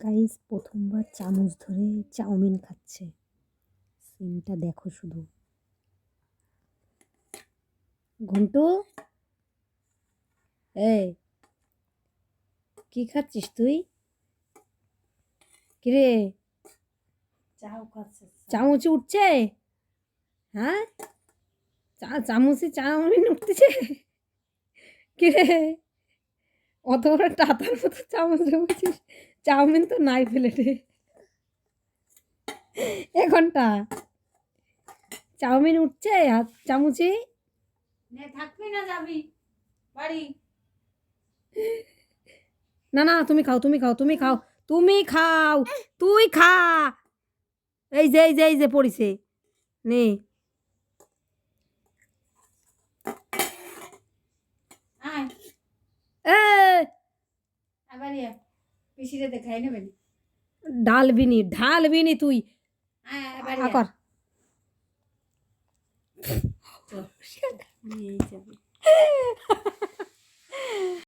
Guys প্রথমবার চামচ ধরে চাউমিন খাচ্ছে, সিনটা দেখো শুধু। ঘন্টু, এই কি খাচ্ছিস তুই? কিরে চামচ উঠছে? হ্যাঁ, চামচে চাউমিন উঠতেছে? কিরে অত বড় টাতার মতো চামচ রেখেছিস, চাউমিন তো নাই প্লেটে। এখনটা চাউমিন উঠছে আর চামচে? থাকবি না যাবি বাড়ি? না না, তুমি খাও, তুমি খাও, তুমি খাও, তুমি খাও, তুই খা। এই যে এই যে এই যে পড়িছে, নে। আয় এ আবার পিসিরে দেখাই নেবেন। ঢালবিনি ঢালবিনি তুই। আয় আবার আকর নিয়ে যাবে।